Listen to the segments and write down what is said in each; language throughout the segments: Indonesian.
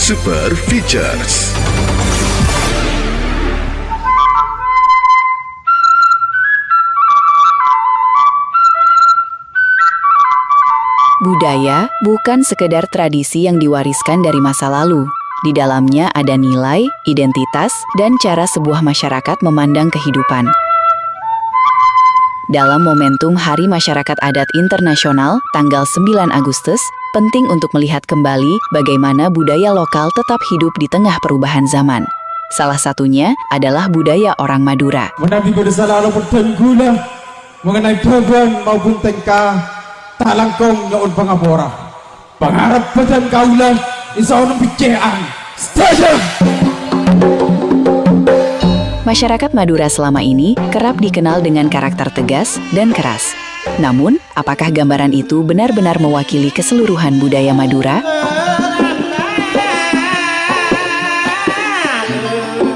Super Features. Budaya bukan sekedar tradisi yang diwariskan dari masa lalu. Di dalamnya ada nilai, identitas, dan cara sebuah masyarakat memandang kehidupan. Dalam momentum Hari Masyarakat Adat Internasional, tanggal 9 Agustus, penting untuk melihat kembali bagaimana budaya lokal tetap hidup di tengah perubahan zaman. Salah satunya adalah budaya orang Madura. Menabi bersalalu bertenggula mengenai beban maupun tengkah tak langkong nyaun pangapora. Pengharap badan kaulah insya Allah pikiran. Setuju. Masyarakat Madura selama ini kerap dikenal dengan karakter tegas dan keras. Namun, apakah gambaran itu benar-benar mewakili keseluruhan budaya Madura?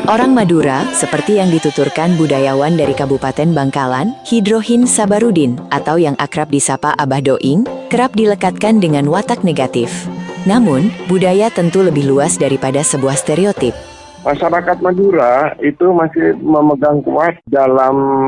Orang Madura, seperti yang dituturkan budayawan dari Kabupaten Bangkalan, Hidrohin Sabarudin, atau yang akrab disapa Abah Doing, kerap dilekatkan dengan watak negatif. Namun, budaya tentu lebih luas daripada sebuah stereotip. Masyarakat Madura itu masih memegang kuat dalam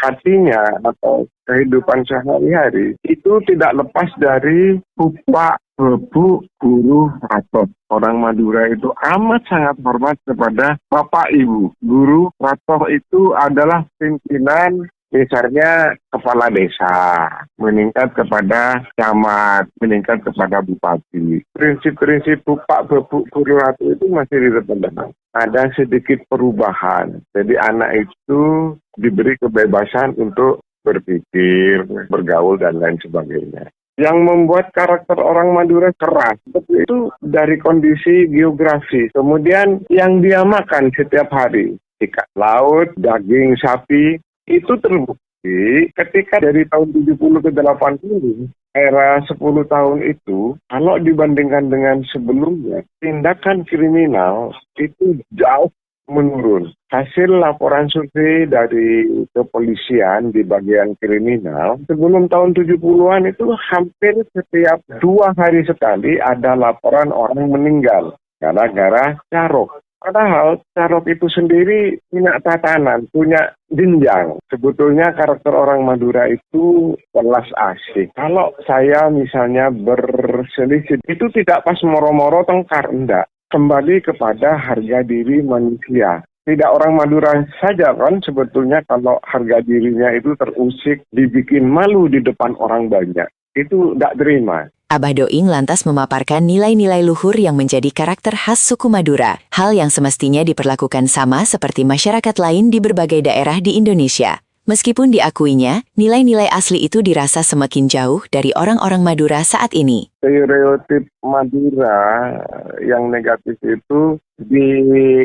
hatinya atau kehidupan sehari-hari. Itu tidak lepas dari Pupak, Bebu, Guru, Ratot. Orang Madura itu amat sangat hormat kepada Bapak Ibu. Guru, Ratot itu adalah pimpinan, misalnya kepala desa, meningkat kepada camat, meningkat kepada bupati. Prinsip-prinsip Pupak, Bebu, Guru, Ratot itu masih dipegang. Ada sedikit perubahan. Jadi anak itu diberi kebebasan untuk berpikir, bergaul, dan lain sebagainya. Yang membuat karakter orang Madura keras itu dari kondisi geografi. Kemudian yang dia makan setiap hari, ikan laut, daging sapi, itu terbukti ketika dari tahun 70 ke 80, era 10 tahun itu, kalau dibandingkan dengan sebelumnya, tindakan kriminal itu jauh menurun. Hasil laporan survei dari kepolisian di bagian kriminal, sebelum tahun 70-an itu hampir setiap 2 hari sekali ada laporan orang meninggal gara-gara carok. Padahal carok itu sendiri punya tatanan, punya jenjang. Sebetulnya karakter orang Madura itu welas asih. Kalau saya misalnya berselisih, itu tidak pas moro-moro tengkar, enggak. Kembali kepada harga diri manusia. Tidak orang Madura saja kan sebetulnya kalau harga dirinya itu terusik, dibikin malu di depan orang banyak. Itu tidak terima. Abah Doing lantas memaparkan nilai-nilai luhur yang menjadi karakter khas suku Madura, hal yang semestinya diperlakukan sama seperti masyarakat lain di berbagai daerah di Indonesia. Meskipun diakuinya, nilai-nilai asli itu dirasa semakin jauh dari orang-orang Madura saat ini. Stereotip Madura yang negatif itu di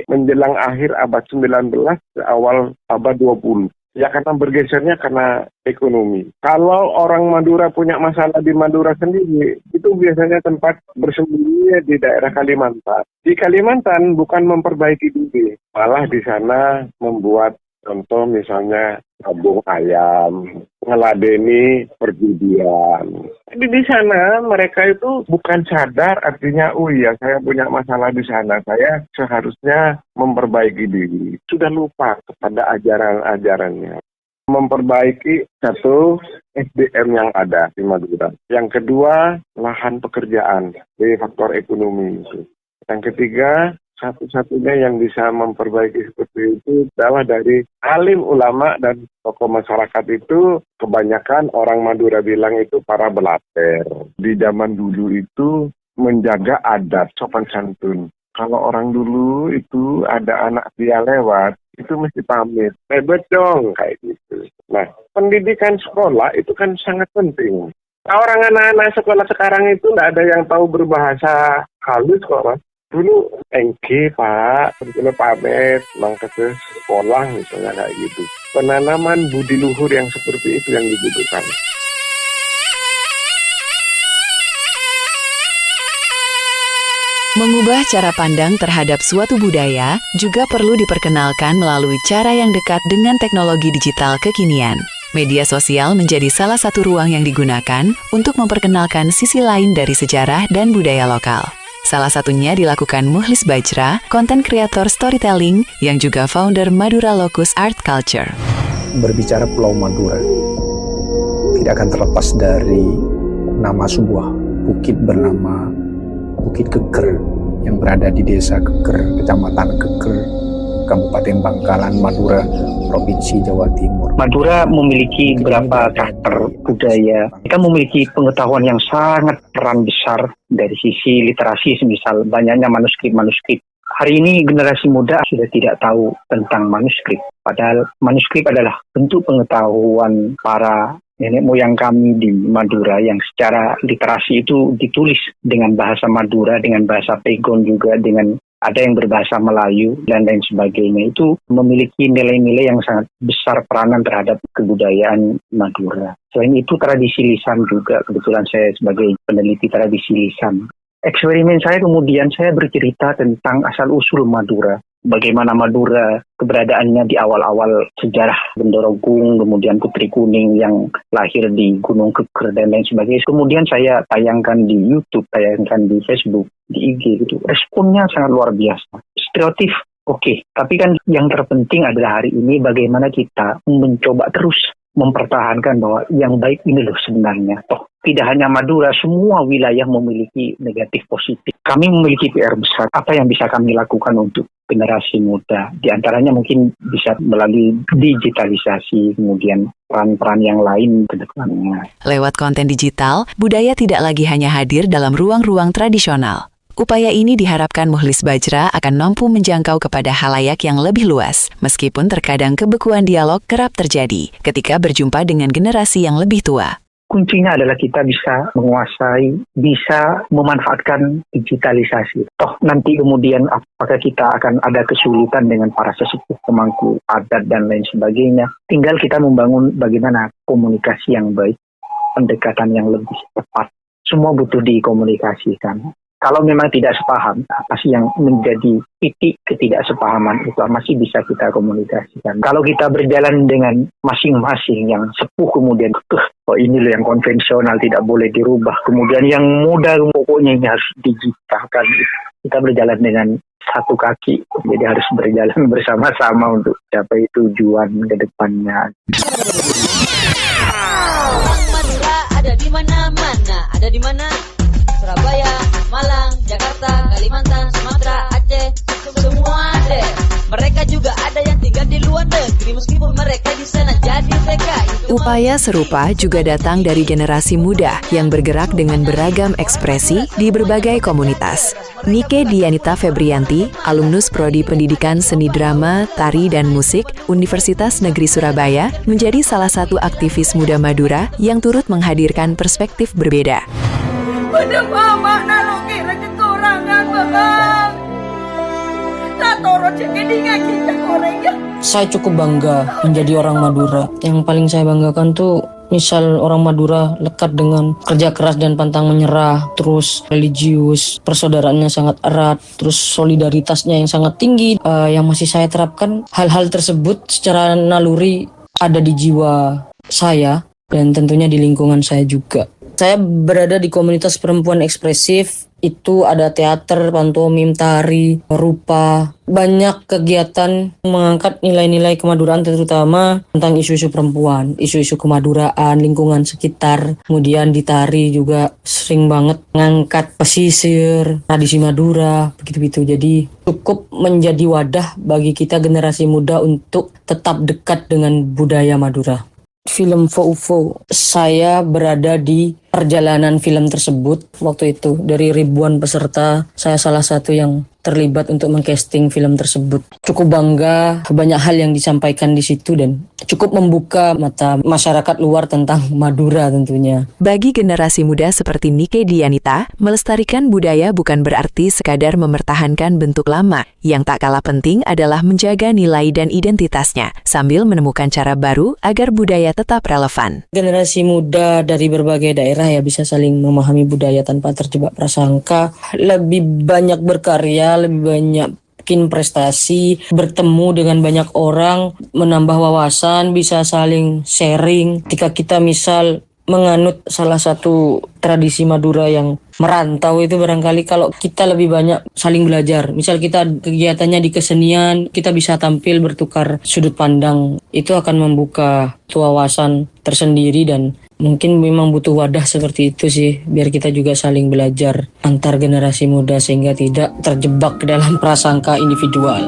menjelang akhir abad 19, awal abad 20. Ya karena bergesernya karena ekonomi. Kalau orang Madura punya masalah di Madura sendiri, itu biasanya tempat bersembunyi di daerah Kalimantan. Di Kalimantan bukan memperbaiki diri, malah di sana membuat contoh misalnya tabung ayam, ngeladeni perjudian. Jadi di sana mereka itu bukan sadar artinya, oh iya saya punya masalah di sana, saya seharusnya memperbaiki diri. Sudah lupa kepada ajaran-ajarannya. Memperbaiki satu SDM yang ada di Madura. Yang kedua, lahan pekerjaan, dari faktor ekonomi itu. Yang ketiga, satu-satunya yang bisa memperbaiki seperti itu adalah dari alim ulama dan tokoh masyarakat itu. Kebanyakan orang Madura bilang itu para belater. Di zaman dulu itu menjaga adat, sopan santun. Kalau orang dulu itu ada anak dia lewat, itu mesti pamit. Hebat dong, kayak gitu. Nah, pendidikan sekolah itu kan sangat penting. Nah, orang anak-anak sekolah sekarang itu tidak ada yang tahu berbahasa halus kok, Mas. Dulu engke Pak, kalau pamit, mangke ke sekolah misalnya kayak gitu. Penanaman budi luhur yang seperti itu yang dibutuhkan. Mengubah cara pandang terhadap suatu budaya juga perlu diperkenalkan melalui cara yang dekat dengan teknologi digital kekinian. Media sosial menjadi salah satu ruang yang digunakan untuk memperkenalkan sisi lain dari sejarah dan budaya lokal. Salah satunya dilakukan Mukhlis Bajra, konten kreator storytelling yang juga founder Madura Locus Art Culture. Berbicara Pulau Madura, tidak akan terlepas dari nama sebuah bukit bernama Bukit Keker yang berada di Desa Keker, Kecamatan Keker, Kabupaten Bangkalan, Madura, Provinsi Jawa Timur. Madura memiliki beberapa karakter budaya. Kita memiliki pengetahuan yang sangat peran besar dari sisi literasi, semisal banyaknya manuskrip-manuskrip. Hari ini generasi muda sudah tidak tahu tentang manuskrip. Padahal manuskrip adalah bentuk pengetahuan para nenek moyang kami di Madura yang secara literasi itu ditulis dengan bahasa Madura, dengan bahasa Pegon juga, dengan ada yang berbahasa Melayu dan lain sebagainya. Itu memiliki nilai-nilai yang sangat besar peranan terhadap kebudayaan Madura. Selain itu tradisi lisan juga, kebetulan saya sebagai peneliti tradisi lisan. Eksperimen saya kemudian saya bercerita tentang asal-usul Madura. Bagaimana Madura keberadaannya di awal-awal sejarah Bendorogung, kemudian Putri Kuning yang lahir di Gunung Keker dan lain sebagainya. Kemudian saya tayangkan di YouTube, tayangkan di Facebook, di IG gitu. Responnya sangat luar biasa. Stereotip, oke. Tapi kan yang terpenting adalah hari ini bagaimana kita mencoba terus mempertahankan bahwa yang baik ini loh sebenarnya. Toh tidak hanya Madura, semua wilayah memiliki negatif positif. Kami memiliki PR besar. Apa yang bisa kami lakukan untuk generasi muda? Di antaranya mungkin bisa melalui digitalisasi, kemudian peran-peran yang lain ke depannya. Lewat konten digital, budaya tidak lagi hanya hadir dalam ruang-ruang tradisional. Upaya ini diharapkan Mukhlis Bajra akan mampu menjangkau kepada halayak yang lebih luas, meskipun terkadang kebekuan dialog kerap terjadi ketika berjumpa dengan generasi yang lebih tua. Kuncinya adalah kita bisa menguasai, bisa memanfaatkan digitalisasi. Toh nanti kemudian apakah kita akan ada kesulitan dengan para sesepuh pemangku adat dan lain sebagainya. Tinggal kita membangun bagaimana komunikasi yang baik, pendekatan yang lebih tepat. Semua butuh dikomunikasikan. Kalau memang tidak sepaham, apa sih yang menjadi titik ketidaksepahaman itu masih bisa kita komunikasikan. Kalau kita berjalan dengan masing-masing yang sepuh kemudian, oh ini loh yang konvensional tidak boleh dirubah. Kemudian yang muda pokoknya ini harus digitalkan. Kita berjalan dengan satu kaki, jadi harus berjalan bersama-sama untuk capai tujuan ke depannya. Madura ada di mana-mana, ada di mana? Surabaya, Malang, Jakarta, Kalimantan, Sumatera, Aceh, semua ada. Mereka juga ada yang tinggal di luar negeri, meskipun mereka di sana jadi TKI. Upaya serupa juga datang dari generasi muda yang bergerak dengan beragam ekspresi di berbagai komunitas. Nike Dianita Febrianti, alumnus Prodi Pendidikan Seni Drama, Tari dan Musik, Universitas Negeri Surabaya, menjadi salah satu aktivis muda Madura yang turut menghadirkan perspektif berbeda. Udah mama naloki rezeki orang kan bang. Latoro cekedinga kita korengnya. Saya cukup bangga menjadi orang Madura. Yang paling saya banggakan tuh misal orang Madura lekat dengan kerja keras dan pantang menyerah, terus religius, persaudaraannya sangat erat, terus solidaritasnya yang sangat tinggi. Yang masih saya terapkan, hal-hal tersebut secara naluri ada di jiwa saya dan tentunya di lingkungan saya juga. Saya berada di komunitas perempuan ekspresif, itu ada teater, pantomim, tari, rupa. Banyak kegiatan mengangkat nilai-nilai kemaduraan terutama tentang isu-isu perempuan, isu-isu kemaduraan, lingkungan sekitar. Kemudian di tari juga sering banget mengangkat pesisir, tradisi Madura, begitu-begitu. Jadi cukup menjadi wadah bagi kita generasi muda untuk tetap dekat dengan budaya Madura. Film Fou, saya berada di perjalanan film tersebut waktu itu. Dari ribuan peserta, saya salah satu yang terlibat untuk mengcasting film tersebut. Cukup bangga, banyak hal yang disampaikan di situ dan cukup membuka mata masyarakat luar tentang Madura tentunya. Bagi generasi muda seperti Nike Dianita, melestarikan budaya bukan berarti sekadar mempertahankan bentuk lama. Yang tak kalah penting adalah menjaga nilai dan identitasnya, sambil menemukan cara baru agar budaya tetap relevan. Generasi muda dari berbagai daerah ya bisa saling memahami budaya tanpa terjebak prasangka, lebih banyak berkarya, lebih banyak bikin prestasi, bertemu dengan banyak orang, menambah wawasan, bisa saling sharing. Ketika kita misal menganut salah satu tradisi Madura yang merantau itu barangkali kalau kita lebih banyak saling belajar. Misal kita kegiatannya di kesenian, kita bisa tampil bertukar sudut pandang. Itu akan membuka wawasan tersendiri dan mungkin memang butuh wadah seperti itu sih, biar kita juga saling belajar antar generasi muda sehingga tidak terjebak dalam prasangka individual.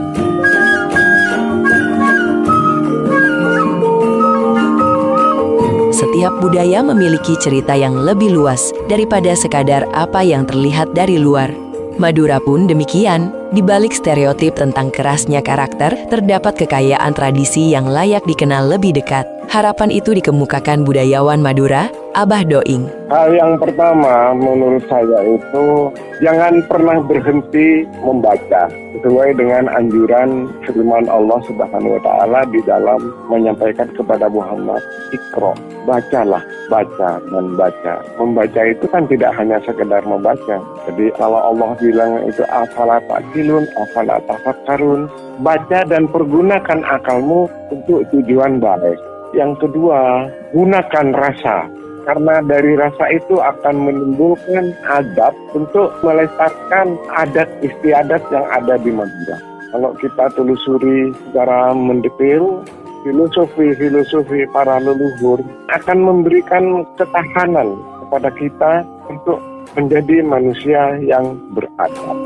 Setiap budaya memiliki cerita yang lebih luas daripada sekadar apa yang terlihat dari luar. Madura pun demikian. Di balik stereotip tentang kerasnya karakter, terdapat kekayaan tradisi yang layak dikenal lebih dekat. Harapan itu dikemukakan budayawan Madura, Abah Doing. Hal yang pertama menurut saya itu jangan pernah berhenti membaca sesuai dengan anjuran firman Allah Subhanahu wa taala di dalam menyampaikan kepada Muhammad, Iqra, bacalah, baca dan baca. Membaca itu kan tidak hanya sekedar membaca. Jadi kalau Allah bilang itu afala ta'qilun, afala tafakkarun, baca dan pergunakan akalmu untuk tujuan baik. Yang kedua, gunakan rasa. Karena dari rasa itu akan menimbulkan adab untuk melestarikan adat istiadat yang ada di Madura. Kalau kita telusuri secara mendetail, filosofi para leluhur akan memberikan ketahanan kepada kita untuk menjadi manusia yang beradab.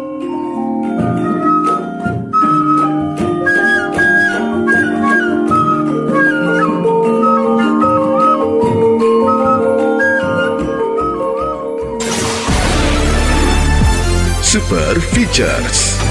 Super Features.